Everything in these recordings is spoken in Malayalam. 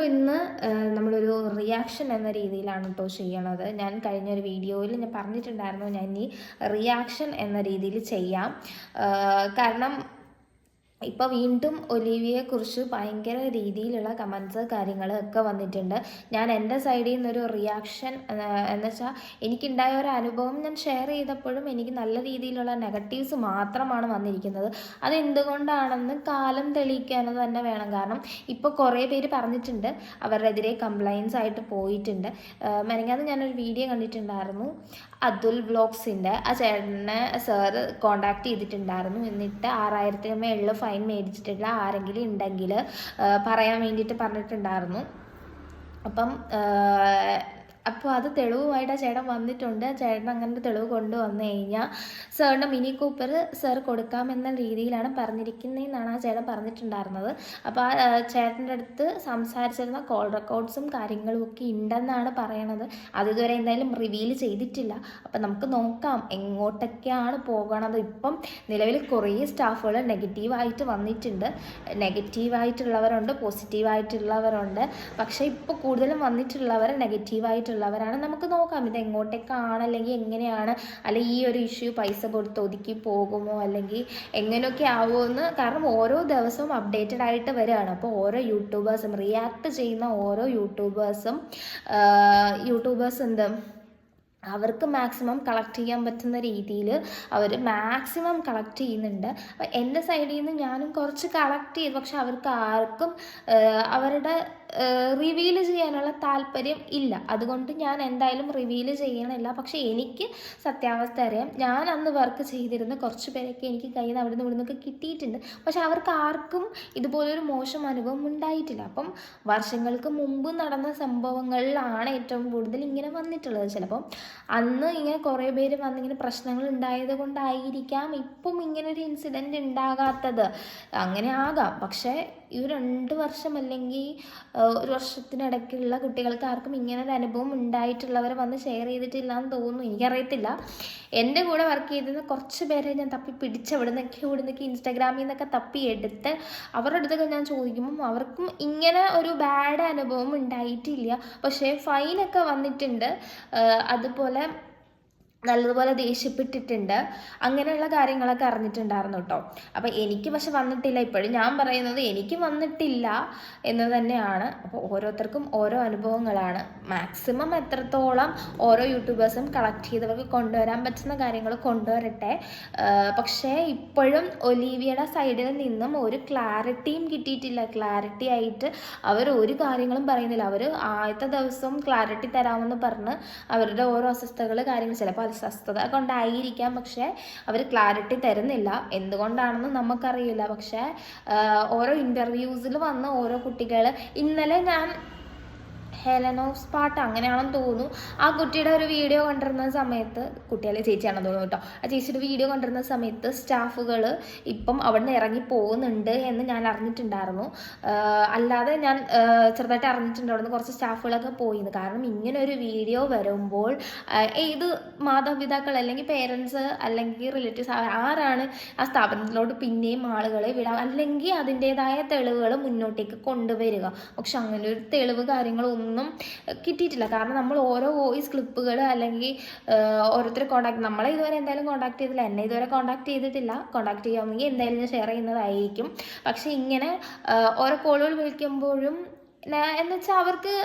നമ്മളിപ്പോൾ ഇന്ന് നമ്മളൊരു റിയാക്ഷൻ എന്ന രീതിയിലാണ് കേട്ടോ ചെയ്യണത്. ഞാൻ കഴിഞ്ഞൊരു വീഡിയോയിൽ ഞാൻ പറഞ്ഞിട്ടുണ്ടായിരുന്നു ഞാൻ ഈ റിയാക്ഷൻ എന്ന രീതിയിൽ ചെയ്യാം. കാരണം ഇപ്പോൾ വീണ്ടും ഒലീവിയെക്കുറിച്ച് ഭയങ്കര രീതിയിലുള്ള കമൻസ് കാര്യങ്ങളൊക്കെ വന്നിട്ടുണ്ട്. ഞാൻ എൻ്റെ സൈഡിൽ നിന്നൊരു റിയാക്ഷൻ എന്ന് വെച്ചാൽ എനിക്കുണ്ടായ ഒരു അനുഭവം ഞാൻ ഷെയർ ചെയ്തപ്പോഴും എനിക്ക് നല്ല രീതിയിലുള്ള നെഗറ്റീവ്സ് മാത്രമാണ് വന്നിരിക്കുന്നത്. അതെന്തുകൊണ്ടാണെന്ന് കാലം തെളിയിക്കാനത് തന്നെ വേണം. കാരണം ഇപ്പോൾ കുറേ പേര് പറഞ്ഞിട്ടുണ്ട് അവരുടെതിരെ കംപ്ലയിൻസ് ആയിട്ട് പോയിട്ടുണ്ട്. മെനങ്ങാന്ന് ഞാനൊരു വീഡിയോ കണ്ടിട്ടുണ്ടായിരുന്നു, അതുൽ വ്ളോഗ്സിൻ്റെ. ആ ചേട്ടനെ സാറ് കോണ്ടാക്ട് ചെയ്തിട്ടുണ്ടായിരുന്നു. എന്നിട്ട് 6000-ന് മേളിൽ ഫൈൻ മേടിച്ചിട്ടുള്ള ആരെങ്കിലും ഉണ്ടെങ്കിൽ പറയാൻ വേണ്ടിയിട്ട് പറഞ്ഞിട്ടുണ്ടായിരുന്നു. അപ്പോൾ അത് തെളിവുമായിട്ട് ആ ചേട്ടൻ വന്നിട്ടുണ്ട്. ആ ചേട്ടൻ അങ്ങനെ തെളിവ് കൊണ്ടുവന്നു കഴിഞ്ഞാൽ സാറിൻ്റെ മിനി കൂപ്പർ സാർ കൊടുക്കാമെന്ന രീതിയിലാണ് പറഞ്ഞിരിക്കുന്നതെന്നാണ് ആ ചേട്ടൻ പറഞ്ഞിട്ടുണ്ടായിരുന്നത്. അപ്പോൾ ആ ചേട്ടൻ്റെ അടുത്ത് സംസാരിച്ചിരുന്ന കോൾ റെക്കോർഡ്സും കാര്യങ്ങളും ഒക്കെ ഉണ്ടെന്നാണ് പറയണത്. അതിതുവരെ എന്തായാലും റിവീൽ ചെയ്തിട്ടില്ല. അപ്പം നമുക്ക് നോക്കാം എങ്ങോട്ടൊക്കെയാണ് പോകണത്. ഇപ്പം നിലവിൽ കുറേ സ്റ്റാഫുകൾ നെഗറ്റീവായിട്ട് വന്നിട്ടുണ്ട്. നെഗറ്റീവായിട്ടുള്ളവരുണ്ട്, പോസിറ്റീവായിട്ടുള്ളവരുണ്ട്. പക്ഷേ ഇപ്പോൾ കൂടുതലും വന്നിട്ടുള്ളവർ നെഗറ്റീവായിട്ടുള്ളവരാണ്. നമുക്ക് നോക്കാം ഇത് എങ്ങോട്ടേക്കാണ്, അല്ലെങ്കിൽ എങ്ങനെയാണ്, അല്ലെങ്കിൽ ഈ ഒരു ഇഷ്യൂ പൈസ കൊടുത്ത് ഒതുക്കി പോകുമോ, അല്ലെങ്കിൽ എങ്ങനെയൊക്കെ ആവുമെന്ന്. കാരണം ഓരോ ദിവസവും അപ്ഡേറ്റഡ് ആയിട്ട് വരികയാണ്. അപ്പോൾ ഓരോ യൂട്യൂബേഴ്സും റിയാക്ട് ചെയ്യുന്ന ഓരോ യൂട്യൂബേഴ്സും എന്ത് അവർക്ക് മാക്സിമം കളക്ട് ചെയ്യാൻ പറ്റുന്ന രീതിയിൽ അവർ മാക്സിമം കളക്ട് ചെയ്യുന്നുണ്ട്. അപ്പോൾ എൻ്റെ സൈഡിൽ നിന്ന് ഞാനും കുറച്ച് കളക്ട് ചെയ്തു. പക്ഷെ അവർക്ക് ആർക്കും അവരുടെ റിവീൽ ചെയ്യാനുള്ള താല്പര്യം ഇല്ല. അതുകൊണ്ട് ഞാൻ എന്തായാലും റിവീൽ ചെയ്യണില്ല. പക്ഷേ എനിക്ക് സത്യാവസ്ഥ അറിയാം. ഞാൻ അന്ന് വർക്ക് ചെയ്തിരുന്ന കുറച്ച് പേരൊക്കെ എനിക്ക് കയ്യിൽ നിന്ന് അവിടെ നിന്ന് ഇവിടെ നിന്നൊക്കെ കിട്ടിയിട്ടുണ്ട്. പക്ഷെ അവർക്ക് ആർക്കും ഇതുപോലൊരു മോശം അനുഭവം ഉണ്ടായിട്ടില്ല. അപ്പം വർഷങ്ങൾക്ക് മുമ്പ് നടന്ന സംഭവങ്ങളിലാണ് ഏറ്റവും കൂടുതൽ ഇങ്ങനെ വന്നിട്ടുള്ളത്. ചിലപ്പം അന്ന് ഇങ്ങനെ കുറേ പേര് വന്നിങ്ങനെ പ്രശ്നങ്ങൾ ഉണ്ടായത് കൊണ്ടായിരിക്കാം ഇപ്പം ഇങ്ങനൊരു ഇൻസിഡൻറ്റ് ഉണ്ടാകാത്തത്. അങ്ങനെ ആകാം. പക്ഷേ ഈ 2 വർഷം അല്ലെങ്കിൽ 1 വർഷത്തിനിടയ്ക്കുള്ള കുട്ടികൾക്ക് ആർക്കും ഇങ്ങനൊരു അനുഭവം ഉണ്ടായിട്ടുള്ളവർ വന്ന് ഷെയർ ചെയ്തിട്ടില്ല എന്ന് തോന്നുന്നു. എനിക്കറിയത്തില്ല. എൻ്റെ കൂടെ വർക്ക് ചെയ്തിരുന്ന കുറച്ച് പേരെ ഞാൻ തപ്പി പിടിച്ച് ഇവിടുന്നൊക്കെ ഇൻസ്റ്റാഗ്രാമിൽ നിന്നൊക്കെ തപ്പി എടുത്ത് അവരുടെ അടുത്തൊക്കെ ഞാൻ ചോദിക്കുമ്പം അവർക്കും ഇങ്ങനെ ഒരു ബാഡ് അനുഭവം ഉണ്ടായിട്ടില്ല. പക്ഷേ ഫൈനൊക്കെ വന്നിട്ടുണ്ട്. അതുപോലെ നല്ലതുപോലെ ദേഷ്യപ്പെട്ടിട്ടുണ്ട്. അങ്ങനെയുള്ള കാര്യങ്ങളൊക്കെ അറിഞ്ഞിട്ടുണ്ടായിരുന്നു കേട്ടോ. അപ്പം എനിക്ക് പക്ഷെ വന്നിട്ടില്ല. ഇപ്പോഴും ഞാൻ പറയുന്നത് എനിക്ക് വന്നിട്ടില്ല എന്ന് തന്നെയാണ്. അപ്പോൾ ഓരോരുത്തർക്കും ഓരോ അനുഭവങ്ങളാണ്. മാക്സിമം എത്രത്തോളം ഓരോ യൂട്യൂബേഴ്സും കളക്ട് ചെയ്തവർക്ക് കൊണ്ടുവരാൻ പറ്റുന്ന കാര്യങ്ങൾ കൊണ്ടുവരട്ടെ. പക്ഷേ ഇപ്പോഴും ഒലീവിയയുടെ സൈഡിൽ നിന്നും ഒരു ക്ലാരിറ്റിയും കിട്ടിയിട്ടില്ല. ക്ലാരിറ്റി ആയിട്ട് അവർ ഒരു കാര്യങ്ങളും പറയുന്നില്ല. അവർ ആദ്യത്തെ ദിവസം ക്ലാരിറ്റി തരാമെന്ന് പറഞ്ഞ് അവരുടെ ഓരോ അസ്വസ്ഥതകൾ കാര്യങ്ങൾ ചിലപ്പോൾ അസ്വസ്ഥത കൊണ്ടായിരിക്കാം. പക്ഷേ അവർ ക്ലാരിറ്റി തരുന്നില്ല. എന്തുകൊണ്ടാണെന്ന് നമുക്കറിയില്ല. പക്ഷേ ഓരോ ഇൻ്റർവ്യൂസിൽ വന്ന ഓരോ കുട്ടികൾ, ഇന്നലെ ഞാൻ ഹെലനോസ് പാട്ട് അങ്ങനെയാണെന്ന് തോന്നുന്നു, ആ കുട്ടിയുടെ ഒരു വീഡിയോ കൊണ്ടിരുന്ന സമയത്ത്, കുട്ടികളെ ചേച്ചിയാണെന്ന് തോന്നുന്നു കേട്ടോ, ആ ചേച്ചിയുടെ വീഡിയോ കൊണ്ടിരുന്ന സമയത്ത് സ്റ്റാഫുകൾ ഇപ്പം അവിടെ നിന്ന് ഇറങ്ങി പോകുന്നുണ്ട് എന്ന് ഞാൻ അറിഞ്ഞിട്ടുണ്ടായിരുന്നു. അല്ലാതെ ഞാൻ ചെറുതായിട്ട് അറിഞ്ഞിട്ടുണ്ട് അവിടെ നിന്ന് കുറച്ച് സ്റ്റാഫുകളൊക്കെ പോയിന്ന്. കാരണം ഇങ്ങനെ ഒരു വീഡിയോ വരുമ്പോൾ ഏത് മാതാപിതാക്കൾ അല്ലെങ്കിൽ പേരൻസ് അല്ലെങ്കിൽ റിലേറ്റീവ്സ് ആരാണ് ആ സ്ഥാപനത്തിലോട്ട് പിന്നെയും ആളുകളെ വിടാം, അല്ലെങ്കിൽ അതിൻ്റെതായ തെളിവുകൾ മുന്നോട്ടേക്ക് കൊണ്ടുവരിക. പക്ഷെ അങ്ങനെ ഒരു തെളിവ് കാര്യങ്ങളൊന്നും കിട്ടിയിട്ടില്ല. കാരണം നമ്മൾ ഓരോ വോയിസ് ക്ലിപ്പുകൾ അല്ലെങ്കിൽ ഓരോരുത്തർ നമ്മളെ ഇതുവരെ എന്തായാലും കോൺടാക്ട് ചെയ്തില്ല. എന്നെ ഇതുവരെ കോൺടാക്ട് ചെയ്തിട്ടില്ല. കോൺടാക്ട് ചെയ്യാമെങ്കിൽ എന്തായാലും ഞാൻ ഷെയർ ചെയ്യുന്നതായിരിക്കും. പക്ഷെ ഇങ്ങനെ ഓരോ കോളുകൾ വിളിക്കുമ്പോഴും എന്ന് വെച്ചാൽ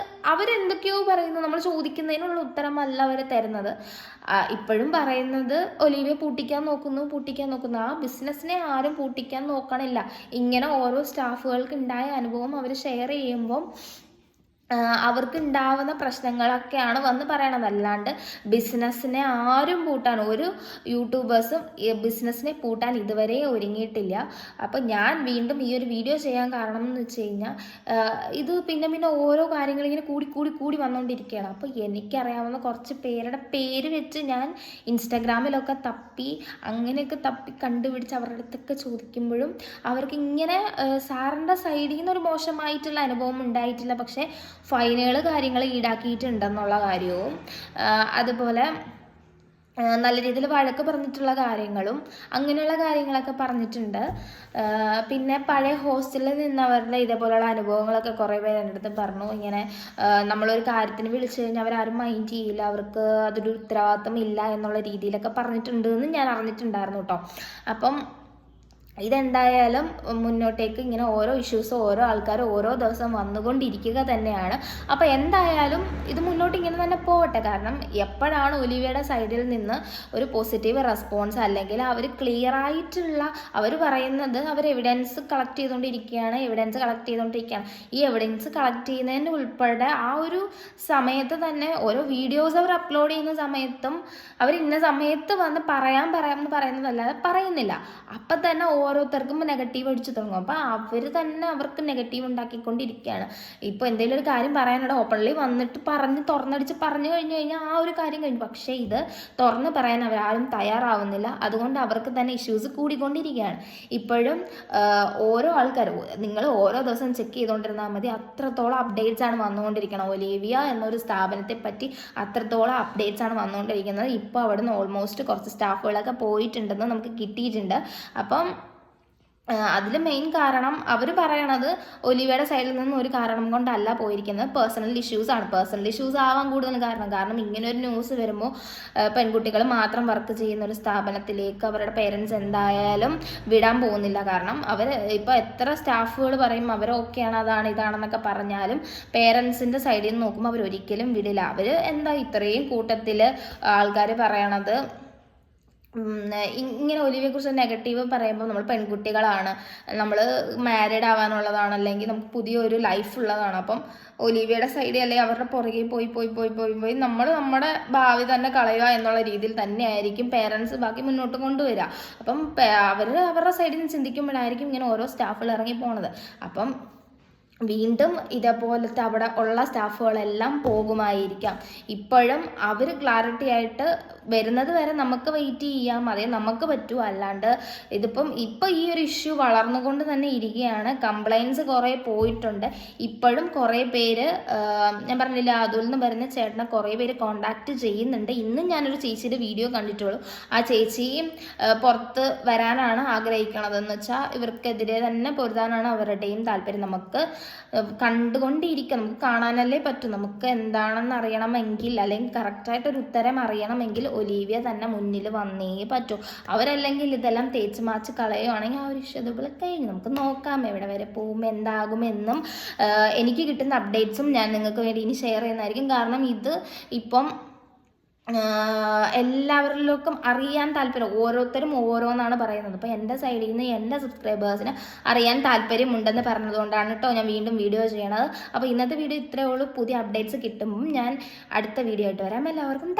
അവരെന്തൊക്കെയോ പറയുന്നു, നമ്മൾ ചോദിക്കുന്നതിനുള്ള ഉത്തരമല്ല അവർ തരുന്നത്. ഇപ്പോഴും പറയുന്നത് ഒലീവിയ പൂട്ടിക്കാൻ നോക്കുന്നു. ആ ബിസിനസ്സിനെ ആരും പൂട്ടിക്കാൻ നോക്കണില്ല. ഇങ്ങനെ ഓരോ സ്റ്റാഫുകൾക്ക് ഉണ്ടായ അനുഭവം അവർ ഷെയർ ചെയ്യുമ്പം അവർക്ക് ഉണ്ടാവുന്ന പ്രശ്നങ്ങളൊക്കെയാണ് വന്ന് പറയണത്. അല്ലാണ്ട് ബിസിനസ്സിനെ ആരും പൂട്ടാൻ, ഒരു യൂട്യൂബേഴ്സും ബിസിനസ്സിനെ പൂട്ടാൻ ഇതുവരെ ഒരുങ്ങിയിട്ടില്ല. അപ്പം ഞാൻ വീണ്ടും ഈ ഒരു വീഡിയോ ചെയ്യാൻ കാരണം എന്ന് വെച്ച് കഴിഞ്ഞാൽ ഇത് പിന്നെ ഓരോ കാര്യങ്ങളിങ്ങനെ കൂടി വന്നുകൊണ്ടിരിക്കുകയാണ്. അപ്പോൾ എനിക്കറിയാവുന്ന കുറച്ച് പേരുടെ പേര് വെച്ച് ഞാൻ ഇൻസ്റ്റാഗ്രാമിലൊക്കെ അങ്ങനെയൊക്കെ തപ്പി കണ്ടുപിടിച്ച് അവരുടെ അടുത്തൊക്കെ ചോദിക്കുമ്പോഴും അവർക്ക് ഇങ്ങനെ സാറിൻ്റെ സൈഡിൽ നിന്നൊരു മോശമായിട്ടുള്ള അനുഭവം ഉണ്ടായിട്ടില്ല. പക്ഷേ ഫൈനുകൾ കാര്യങ്ങൾ ഈടാക്കിയിട്ടുണ്ടെന്നുള്ള കാര്യവും അതുപോലെ നല്ല രീതിയിൽ വഴക്ക് പറഞ്ഞിട്ടുള്ള കാര്യങ്ങളും അങ്ങനെയുള്ള കാര്യങ്ങളൊക്കെ പറഞ്ഞിട്ടുണ്ട്. പിന്നെ പഴയ ഹോസ്റ്റലിൽ നിന്നവരുടെ ഇതേപോലെയുള്ള അനുഭവങ്ങളൊക്കെ കുറേ പേര് എൻ്റെ അടുത്ത് പറഞ്ഞു. ഇങ്ങനെ നമ്മളൊരു കാര്യത്തിന് വിളിച്ചു കഴിഞ്ഞാൽ അവരാരും മൈൻഡ് ചെയ്യില്ല, അവർക്ക് അതൊരു ഉത്തരവാദിത്തം ഇല്ല എന്നുള്ള രീതിയിലൊക്കെ പറഞ്ഞിട്ടുണ്ട് എന്ന് ഞാൻ അറിഞ്ഞിട്ടുണ്ടായിരുന്നു കേട്ടോ. അപ്പം ഇതെന്തായാലും മുന്നോട്ടേക്ക് ഇങ്ങനെ ഓരോ ഇഷ്യൂസ് ഓരോ ആൾക്കാർ ഓരോ ദിവസം വന്നുകൊണ്ടിരിക്കുക തന്നെയാണ്. അപ്പോൾ എന്തായാലും ഇത് മുന്നോട്ട് ഇങ്ങനെ തന്നെ പോകട്ടെ. കാരണം എപ്പോഴാണ് ഒലിവിയയുടെ സൈഡിൽ നിന്ന് ഒരു പോസിറ്റീവ് റെസ്പോൺസ്, അല്ലെങ്കിൽ അവർ ക്ലിയർ ആയിട്ടുള്ള അവർ പറയുന്നത് അവർ എവിഡൻസ് കളക്ട് ചെയ്തുകൊണ്ടിരിക്കുകയാണ്. ഈ എവിഡൻസ് കളക്ട് ചെയ്യുന്നതിന് ഉൾപ്പെടെ ആ ഒരു സമയത്ത് തന്നെ ഓരോ വീഡിയോസ് അവർ അപ്ലോഡ് ചെയ്യുന്ന സമയത്തും അവർ ഇന്ന സമയത്ത് വന്ന് പറയാമെന്ന് പറയുന്നതല്ലാതെ പറയുന്നില്ല. അപ്പം തന്നെ ഓരോരുത്തർക്കും നെഗറ്റീവ് അടിച്ചു തുടങ്ങും. അപ്പോൾ അവർ തന്നെ അവർക്ക് നെഗറ്റീവ് ഉണ്ടാക്കിക്കൊണ്ടിരിക്കുകയാണ്. ഇപ്പോൾ എന്തെങ്കിലും ഒരു കാര്യം പറയാനുള്ള ഓപ്പൺലി വന്നിട്ട് തുറന്നടിച്ച് പറഞ്ഞു കഴിഞ്ഞാൽ ആ ഒരു കാര്യം കഴിഞ്ഞു. പക്ഷേ ഇത് തുറന്ന് പറയാൻ അവരാരും തയ്യാറാവുന്നില്ല. അതുകൊണ്ട് അവർക്ക് തന്നെ ഇഷ്യൂസ് കൂടിക്കൊണ്ടിരിക്കുകയാണ്. ഇപ്പോഴും ഓരോ ആൾക്കാരും നിങ്ങൾ ഓരോ ദിവസം ചെക്ക് ചെയ്തുകൊണ്ടിരുന്നാൽ മതി, അത്രത്തോളം അപ്ഡേറ്റ്സ് ആണ് വന്നുകൊണ്ടിരിക്കുന്നത്. ഒലിവിയ എന്നൊരു സ്ഥാപനത്തെ പറ്റി അത്രത്തോളം അപ്ഡേറ്റ്സ് ആണ് വന്നുകൊണ്ടിരിക്കുന്നത്. ഇപ്പോൾ അവിടെ നിന്ന് ഓൾമോസ്റ്റ് കുറച്ച് സ്റ്റാഫുകളൊക്കെ പോയിട്ടുണ്ടെന്ന് നമുക്ക് കിട്ടിയിട്ടുണ്ട്. അപ്പം അതിൽ മെയിൻ കാരണം അവർ പറയണത് ഒലിവയുടെ സൈഡിൽ നിന്ന് ഒരു കാരണം കൊണ്ടല്ല പോയിരിക്കുന്നത്, പേഴ്സണൽ ഇഷ്യൂസ് ആണ്. പേഴ്സണൽ ഇഷ്യൂസ് ആവാൻ കൂടുതൽ കാരണം ഇങ്ങനെ ഒരു ന്യൂസ് വരുമ്പോൾ പെൺകുട്ടികൾ മാത്രം വർക്ക് ചെയ്യുന്ന ഒരു സ്ഥാപനത്തിലേക്ക് അവരുടെ പേരൻസ് എന്തായാലും വിടാൻ പോകുന്നില്ല. കാരണം അവർ ഇപ്പോൾ എത്ര സ്റ്റാഫുകൾ പറയും അവർ ഓക്കെയാണ് അതാണ് ഇതാണെന്നൊക്കെ പറഞ്ഞാലും പേരൻസിൻ്റെ സൈഡിൽ നിന്ന് നോക്കുമ്പോൾ അവർ ഒരിക്കലും വിടില്ല. അവർ എന്താ ഇത്രയും കൂട്ടത്തിൽ ആൾക്കാർ പറയണത് ഇങ്ങനെ ഒലിവിയെക്കുറിച്ച് നെഗറ്റീവ് പറയുമ്പോൾ നമ്മൾ പെൺകുട്ടികളാണ്, നമ്മൾ മാരീഡ് ആവാനുള്ളതാണ്, അല്ലെങ്കിൽ നമുക്ക് പുതിയൊരു ലൈഫ് ഉള്ളതാണ്. അപ്പം ഒലിവിയയുടെ സൈഡിൽ അല്ലെങ്കിൽ അവരുടെ പുറകെ പോയി നമ്മൾ നമ്മുടെ ഭാവി തന്നെ കളയുക എന്നുള്ള രീതിയിൽ തന്നെയായിരിക്കും പേരൻസ് ബാക്കി മുന്നോട്ട് കൊണ്ടുവരിക. അപ്പം അവർ അവരുടെ സൈഡിൽ നിന്ന് ചിന്തിക്കുമ്പോഴായിരിക്കും ഇങ്ങനെ ഓരോ സ്റ്റാഫുകൾ ഇറങ്ങി പോണത്. അപ്പം വീണ്ടും ഇതേപോലത്തെ അവിടെ ഉള്ള സ്റ്റാഫുകളെല്ലാം പോകുമായിരിക്കാം. ഇപ്പോഴും അവർ ക്ലാരിറ്റി ആയിട്ട് വരുന്നത് വരെ നമുക്ക് വെയിറ്റ് ചെയ്യാം, അതേ നമുക്ക് പറ്റൂ. അല്ലാണ്ട് ഇപ്പം ഈ ഒരു ഇഷ്യൂ വളർന്നുകൊണ്ട് തന്നെ ഇരിക്കുകയാണ്. കംപ്ലൈൻറ്റ്സ് കുറേ പോയിട്ടുണ്ട്. ഇപ്പോഴും കുറേ പേര് ഞാൻ പറഞ്ഞില്ല, അതിൽ നിന്ന് വരുന്ന ചേട്ടനെ കുറേ പേര് കോണ്ടാക്ട് ചെയ്യുന്നുണ്ട്. ഇന്നും ഞാനൊരു ചേച്ചിയുടെ വീഡിയോ കണ്ടിട്ടുള്ളൂ. ആ ചേച്ചിയും പുറത്ത് വരാനാണ് ആഗ്രഹിക്കണതെന്ന് വെച്ചാൽ ഇവർക്കെതിരെ തന്നെ പൊരുതാനാണ് അവരുടെയും താല്പര്യം. നമുക്ക് കണ്ടുകൊണ്ടിരിക്കുക, നമുക്ക് കാണാനല്ലേ പറ്റും. നമുക്ക് എന്താണെന്ന് അറിയണമെങ്കിൽ അല്ലെങ്കിൽ കറക്റ്റായിട്ടൊരു ഉത്തരം അറിയണമെങ്കിൽ ഒലിവിയ തന്നെ മുന്നിൽ വന്നേ പറ്റൂ. അവരല്ലെങ്കിൽ ഇതെല്ലാം തേച്ച് മാച്ച് കളയുവാണെങ്കിൽ ആ ഒരു ഇഷ്യൂ കഴിഞ്ഞു. നമുക്ക് നോക്കാം എവിടെ വരെ പോകും എന്താകുമെന്നും. എനിക്ക് കിട്ടുന്ന അപ്ഡേറ്റ്സും ഞാൻ നിങ്ങൾക്ക് വേണ്ടി ഇനി ഷെയർ ചെയ്യുന്നതായിരിക്കും. കാരണം ഇത് ഇപ്പം എല്ലാവരിലേക്കും അറിയാൻ താല്പര്യം, ഓരോരുത്തരും ഓരോന്നാണ് പറയുന്നത്. അപ്പോൾ എൻ്റെ സൈഡിൽ നിന്ന് എൻ്റെ സബ്സ്ക്രൈബേഴ്സിന് അറിയാൻ താല്പര്യമുണ്ടെന്ന് പറഞ്ഞതുകൊണ്ടാണ് കേട്ടോ ഞാൻ വീണ്ടും വീഡിയോ ചെയ്യണത്. അപ്പോൾ ഇന്നത്തെ വീഡിയോ ഇത്രയേ ഉള്ളൂ. പുതിയ അപ്ഡേറ്റ്സ് കിട്ടുമ്പം ഞാൻ അടുത്ത വീഡിയോ ആയിട്ട് വരാം. എല്ലാവർക്കും